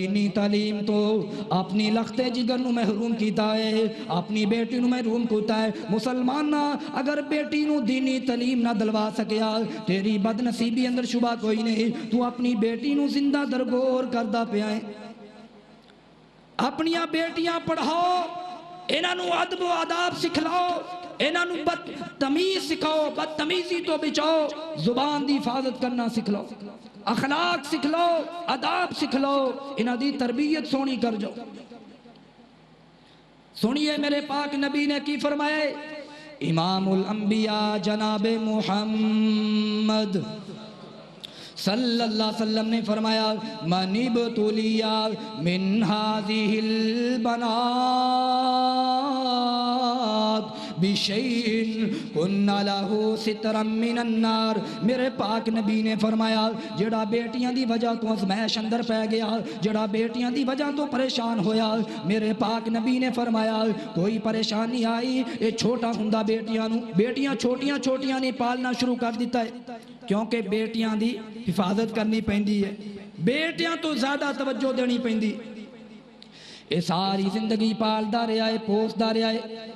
دینی تعلیم تو اپنی لختے جگر نو محروم کیتا ہے، اپنی بیٹی نو محروم کیتا ہے۔ مسلمان اگر بیٹی نو دینی تعلیم نہ دلوا سکیا تیری بد نصیبی اندر شبہ کوئی نہیں، تو اپنی بیٹی نو زندہ درگور کردہ پہ آئے۔ اپنیاں بیٹیاں پڑھاؤ، انہاں نو ادب و آداب سکھلاؤ، انہاں نو بدتمیز سکھاؤ، بدتمیزی تو بچاؤ، زبان دی حفاظت کرنا سکھلاؤ، اخلاق سکھلو، آداب سکھلو، انہاں دی تربیت سونی کر جاؤ۔ سنیے میرے پاک نبی نے کی فرمائے، امام الانبیاء جناب محمد صلی اللہ علیہ وسلم نے فرمایا، من ابتلیا من هذه البنات بشیء کن لہ سترا من النار۔ میرے پاک نبی نے فرمایا، جڑا بیٹیاں دی وجہ تو ازمائش اندر پہ گیا، جڑا بیٹیاں دی وجہ تو پریشان ہویا، میرے پاک نبی نے فرمایا کوئی پریشانی آئی اے چھوٹا ہندہ بیٹیاں چھوٹیاں چھوٹیاں نے پالنا شروع کر دیتا ہے، کیونکہ بیٹیاں دی حفاظت کرنی پہندی ہے، بیٹیاں تو زیادہ توجہ دینی پہندی۔ اے ساری زندگی پالدا رہا ہے، پوسدا رہا ہے،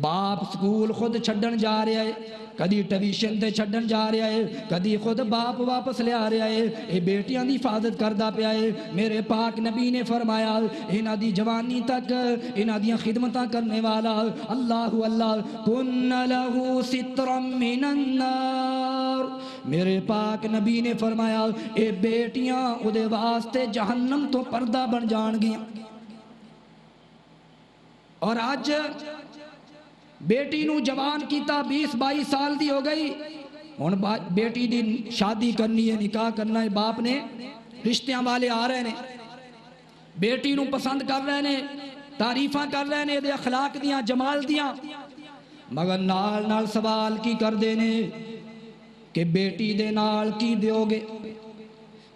باپ سکول خود چھڈن جا رہا ہے، کدی ٹیوشن تے چھڈن جا رہا ہے، کدی خود باپ واپس لے آ رہا ہے، اے بیٹیاں دی حفاظت کردہ پیا ہے۔ میرے پاک نبی نے فرمایا، انہاں دی جوانی تک انہاں دیاں خدمتاں کرنے والا اللہ اللہ کن لہ سترا من النار۔ میرے پاک نبی نے فرمایا اے بیٹیاں او دے واسطے جہنم تو پردہ بن جان گیاں۔ اور آج بیٹی نو جوان کیتا 20-22 سال دی ہو گئی، ہن بیٹی دی شادی کرنی ہے، نکاح کرنا ہے، باپ نے رشتیاں والے آ رہے نے، بیٹی نو پسند کر رہے نے، تعریفاں کر رہے نے دے اخلاق دیاں، جمال دیاں، مگر نال نال سوال کی کر دینے کہ بیٹی دے نال کی دیو گے،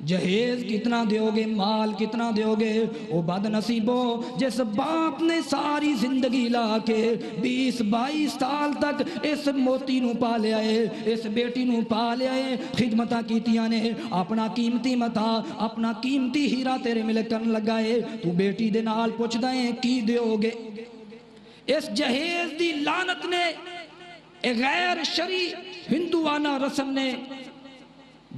جہیز کتنا دیو گے، مال کتنا دیو گے۔ او بد نصیبو جس باپ نے ساری زندگی لا کے 20-22 سال تک اس موتی نو پا لیا ہے، اس بیٹی نو پا لیا ہے، خدمتاں کیتیاں نے، اپنا قیمتی متا، اپنا قیمتی ہیرا تیرے ملک کرن لگا ہے، تو بیٹی دے نال پوچھ دائیں کی دیو گے۔ اس جہیز دی لعنت نے، غیر شرعی ہندوانہ رسم نے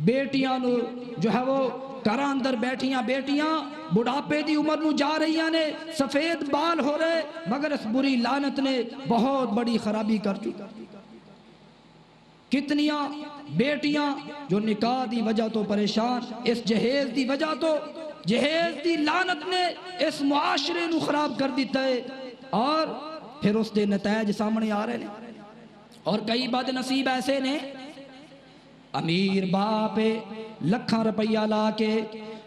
بیٹیاں نو جو ہے وہ گھراں اندر بیٹھیاں بیٹیاں بڑھاپے دی عمر نو جا رہیاں نے، سفید بال ہو رہے، مگر اس بری لعنت نے بہت بڑی خرابی کر چکا۔ کتنیاں بیٹیاں جو نکاح دی وجہ تو پریشان، اس جہیز دی وجہ تو، جہیز دی لعنت نے اس معاشرے نو خراب کر دیتا ہے، اور پھر اس دے نتائج سامنے آ رہے ہیں۔ اور کئی بد نصیب ایسے نے، امیر باپ لکھاں روپیہ لا کے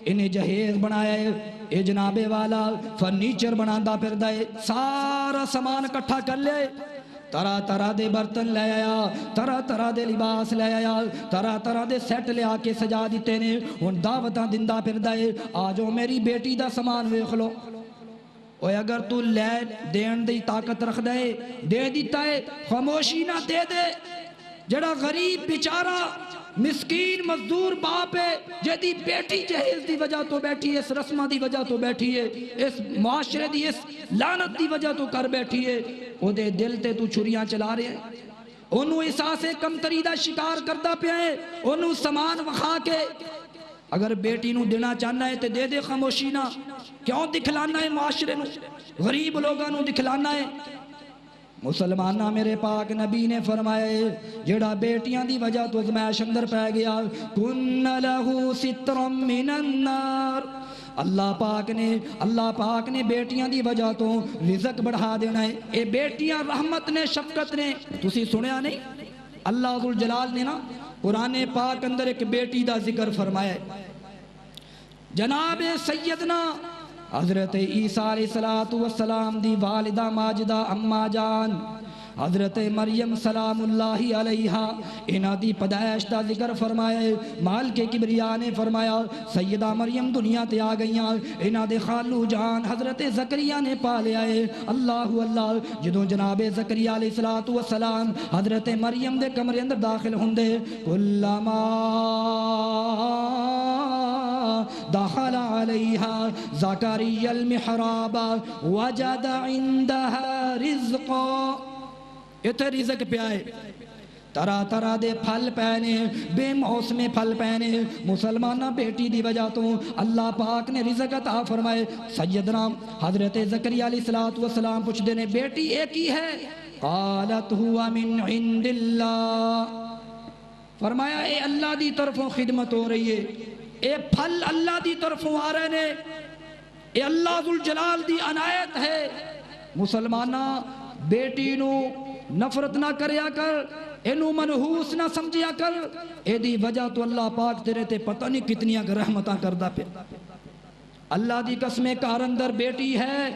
انہیں جہیز بنایا ہے، اے جناب والا فرنیچر بناندہ پھر دائے، سارا سامان اکٹھا کر لے، طرح طرح دے برتن لے آیا، طرح طرح دے لباس لے آیا، طرح طرح دے سیٹ لے آکے سجا دیتے نے، ان دعوتاں دندہ پھر دائے، آجو میری بیٹی دا سامان ویکھ لو۔ اوہ اگر تو لے دین دی طاقت رکھ دے دیتا ہے، خاموشی نہ دے دے، جڑا غریب بیچارہ مسکین مزدور باپ ہے، جدی بیٹی جہیز دی وجہ تو بیٹھی ہے، اس رسمہ دی وجہ تو بیٹھی ہے، اس معاشرے دی اس لعنت دی وجہ تو کر بیٹھی ہے، او دے دل تے تو چھریاں چلا رہے ہیں، انہوں احساس کمتری دا شکار کردہ پہ ہے، انہوں سامان وخا کے، اگر بیٹی نو دینا چاہنا ہے تے دے دے، خاموشی نہ، کیوں دکھلانا ہے معاشرے نو، غریب لوگاں نو دکھلانا ہے۔ مسلمانہ میرے پاک نبی نے فرمائے، جڑا بیٹیاں دی وجہ تو ازمائش اندر پہ گیا، کن لہ سترا من النار۔ اللہ پاک نے بیٹیاں دی وجہ تو رزق بڑھا دینا ہے۔ اے بیٹیاں رحمت نے، شفقت نے، تسی سنیا نہیں، اللہ ذوالجلال نے نا قرآن پاک اندر ایک بیٹی دا ذکر فرمایا ہے، جناب سیدنا حضرت عیسیٰ علیہ السلام دی والدہ ماجدہ اماں جان حضرت مریم سلام اللہ علیہا، انہاں دی پیدائش دا ذکر فرمایا ہے۔ مالک کبریاء نے فرمایا سیدہ مریم دنیا تے آ گئیاں، انہاں دے خالو جان حضرت زکریا نے پالیا ہے۔ اللہ اللہ، جدوں جناب زکریا علیہ السلام حضرت مریم دے کمرے اندر داخل ہوندے، کلما دخل علیہا زکریا المحراب وجد عندها رزقا. اتنے رزق پہ آئے، طرح طرح دے پھل پینے، بے موسمے پھل پینے. مسلمانہ بیٹی دی وجہ تو اللہ پاک نے رزق عطا فرمائے. سیدنا حضرت زکریا علیہ السلام پوچھ دینے بیٹی ایک ہی ہے؟ قالت ہوا من عند اللہ. فرمایا اے اللہ دی طرفوں خدمت ہو رہی ہے، اے پھل اللہ دی طرفوں آ رہے نے، اے اللہ ذوالجلال دی عنایت ہے. مسلمانہ بیٹی نو نفرت نہ کریا کر، اینو منحوس نہ سمجھیا کر. اے دی وجہ تو اللہ پاک تیرے تے پتہ نہیں کتنیاں رحمتاں کردہ پہ. اللہ دی قسمیں کار اندر بیٹی ہے،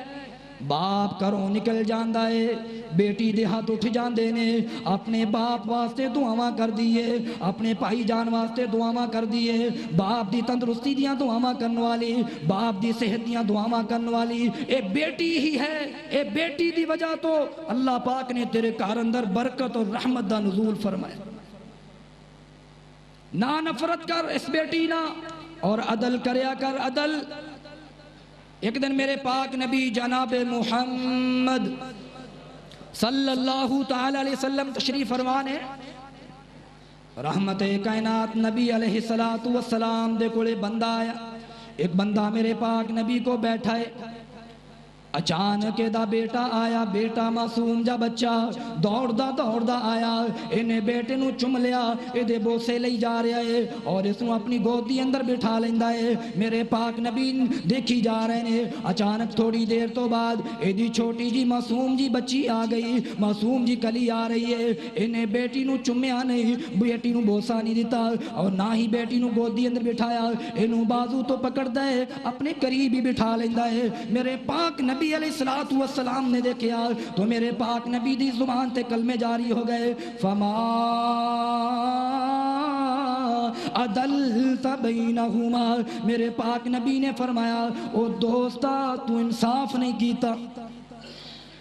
باپ کروں نکل جاندہ ہے، بیٹی دے ہاتھ اٹھ جاندے نے. اپنے باپ واسطے دعاواں کر دیئے، اپنے بھائی جان واسطے دعاواں کر دیئے. باپ دی تندرستی دیاں دعاواں کرن والی، باپ دی صحت دیاں دعاواں کرن والی اے بیٹی ہی ہے. اے بیٹی دی وجہ تو اللہ پاک نے تیرے کار اندر برکت اور رحمت دا نزول فرمائے. نہ نفرت کر اس بیٹی نہ، اور عدل کریا کر عدل. ایک دن میرے پاک نبی جناب محمد صلی اللہ تعالی علیہ وسلم تشریف فرمانے، رحمت کائنات نبی علیہ السلام دے کولے بندہ آیا. ایک بندہ میرے پاک نبی کو بیٹھا ہے. اچانک دا بیٹا آیا، بیٹا معصوم جا بچہ دوڑدا آیا. انہیں بیٹے نو چم لیا، ایدے بوسے لئی جا رہا ہے اور اس نو اپنی گودی اندر بٹھا لیندہ ہے. میرے پاک نبی دیکھی جا رہے ہیں. اچانک تھوڑی دیر تو بعد ایدی چھوٹی جی معصوم جی بچی آ گئی، معصوم جی کلی آ رہی ہے. انہیں بیٹی نو چمیا نہیں، بیٹی نو بوسا نہیں دیتا اور نہ ہی بیٹی نو گودی اندر بٹھایا. انہوں بازو تو پکڑ دے، اپنے قریب ہی بٹھا لیندہ ہے. میرے پاک نبی علیہ السلام نے دیکھیا تو میرے پاک نبی دی زبان تے کلمے جاری ہو گئے. فما عدلت بینہما. میرے پاک نبی نے فرمایا او دوستا تو انصاف نہیں کیتا،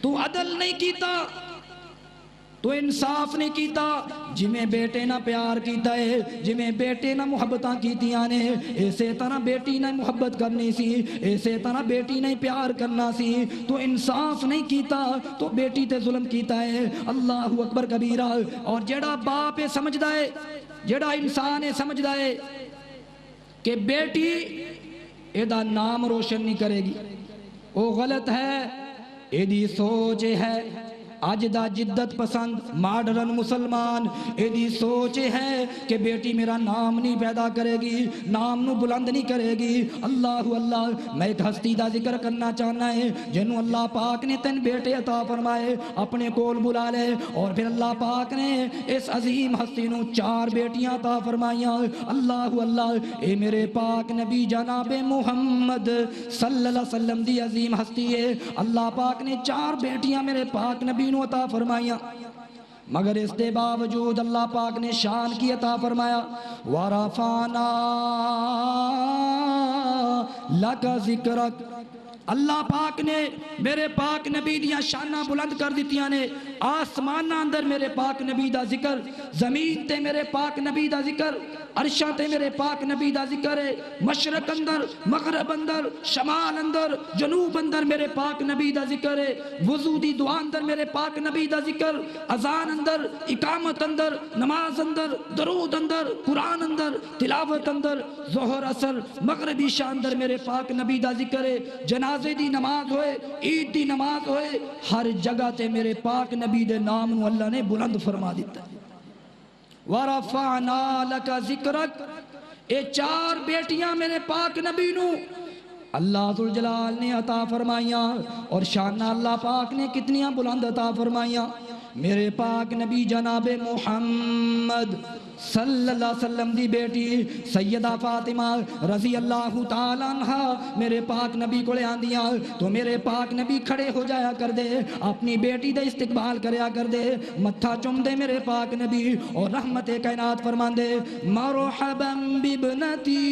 تو عدل نہیں کیتا، تو انصاف نہیں کیتا. جمیں بیٹے نہ پیار کیتا ہے، جمیں بیٹے نہ محبتاں کیتیاں نے، ایسے طرح بیٹی نہ محبت کرنی سی، ایسے طرح بیٹی نہ پیار کرنا سی. تو انصاف نہیں کیتا، تو بیٹی تے ظلم کیتا ہے. اللہ اکبر کبیرہ. اور جڑا باپ ہے سمجھدا ہے، جڑا انسان ہے سمجھدا ہے کہ بیٹی ایدہ نام روشن نہیں کرے گی، وہ غلط ہے. ایدی سوچ ہے آج دا جدت پسند ماڈرن مسلمان، ایدی سوچ ہے کہ بیٹی میرا نام نہیں پیدا کرے گی، نام نو بلند نہیں کرے گی. اللہ اللہ. میں ایک ہستی دا ذکر کرنا چاہنا ہے جنہوں اللہ پاک نے تین بیٹے عطا فرمائے، اپنے کول بلا لے. اور پھر اللہ پاک نے اس عظیم ہستی نو 4 بیٹیاں عطا فرمائیاں. اللہ اللہ. اے میرے پاک نبی جناب محمد صلی اللہ علیہ وسلم دی عظیم ہستی ہے. اللہ پاک نے 4 بیٹیاں میرے پاک نبی نو عطا فرمائیاں، مگر اس دے باوجود اللہ پاک نے شان کی عطا فرمایا. وَرَفَعْنَا لَكَ ذِكْرَكَ. اللہ پاک نے میرے پاک نبی دیاں شانہ بلند کر دیتیاں نے. آسمانہ اندر میرے پاک نبی دا ذکر، زمین تے میرے پاک نبی دا ذکر، عرشاں تے میرے پاک نبی دا ذکر ہے. مشرق اندر، مغرب اندر، شمال اندر، جنوب اندر میرے پاک نبی دا ذکر ہے. وضو دی دعا اندر میرے پاک نبی دا ذکر، اذان اندر، اقامت اندر، نماز اندر، درود اندر، قرآن اندر، تلاوت اندر، ظہر اثر مغرب عشاء اندر میرے پاک نبی دا ذکر ہے. جنازے دی نماز ہوئے، عید دی نماز ہوئے، ہر جگہ تے میرے پاک نبی دے نام نو اللہ نے بلند فرما دیتا ہے. وَرَفَعْنَا لَكَ ذِكْرَكَ. اے 4 بیٹیاں میرے پاک نبی نو اللہ ذوالجلال نے عطا فرمائیاں. اور شانہ اللہ پاک نے کتنیاں بلند عطا فرمائیاں. میرے پاک نبی جناب محمد صلی اللہ علیہ وسلم دی بیٹی سیدہ فاطمہ رضی اللہ تعالیٰ عنہ میرے پاک نبی کو لے آندیاں تو میرے پاک نبی کھڑے ہو جایا کر دے، اپنی بیٹی دے استقبال کریا کر دے، متھا چم دے میرے پاک نبی اور رحمت کائنات فرمان دے مرحبا بابنتی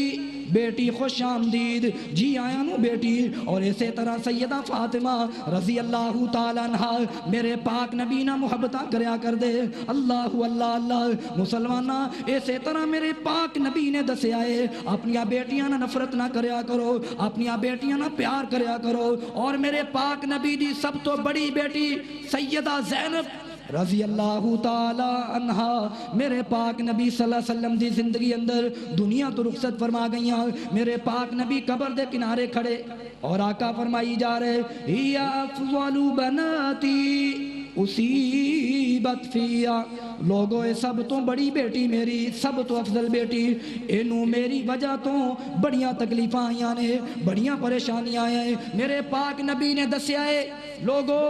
بیٹی خوش آمدید، جی آیا نو بیٹی۔ اور اسی طرح سیدہ فاطمہ رضی اللہ تعالیٰ عنہ میرے پاک نبی نہ محبتہ کریا کر دے۔ اللہ اللہ اللہ مسلمانہ اسی طرح میرے پاک نبی نے دسیا ہے اپنی بیٹیاں نہ نفرت نہ کریا کرو، اپنی بیٹیاں نہ پیار کریا کرو۔ اور میرے پاک نبی دی سب تو بڑی بیٹی سیدہ زینب رضی اللہ تعالی عنہ میرے پاک نبی صلی اللہ علیہ وسلم دی زندگی اندر دنیا تو رخصت فرما گئیاں۔ میرے پاک نبی قبر دے کنارے کھڑے اور آقا فرمائی جا رہے یا افضل بناتی اصیبت فیا، لوگوں اے سب تو بڑی بیٹی میری، سب تو افضل بیٹی، انہوں میری وجہ تو بڑیاں تکلیفاں آئیاں نے، بڑیاں پریشانیاں آئیں۔ میرے پاک نبی نے دسیا ہے لوگوں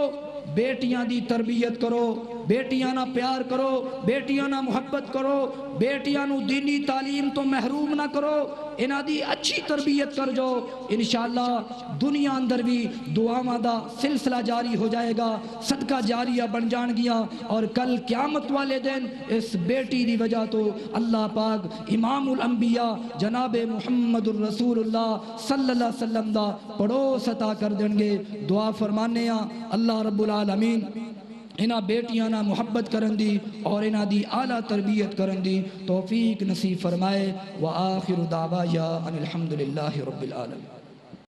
بیٹیاں دی تربیت کرو، بیٹیاں نہ پیار کرو، بیٹیاں نہ محبت کرو، بیٹیاں نو دینی تعلیم تو محروم نہ کرو، انہاں دی اچھی تربیت کر جو، انشاءاللہ دنیا اندر بھی دعاواں دا سلسلہ جاری ہو جائے گا، صدقہ جاریہ بن جان گیا۔ اور کل قیامت والے دن اس بیٹی دی وجہ تو اللہ پاک امام الانبیاء جناب محمد الرسول اللہ صلی اللہ علیہ وسلم دا پڑوس عطا کر دیں گے۔ دعا فرمانے ہاں اللہ رب العالمین انہاں بیٹیاں نہ محبت کرن دی اور انہاں دی اعلیٰ تربیت کرن دی توفیق نصیب فرمائے۔ وآخر دعوایا ان الحمدللہ رب العالمین۔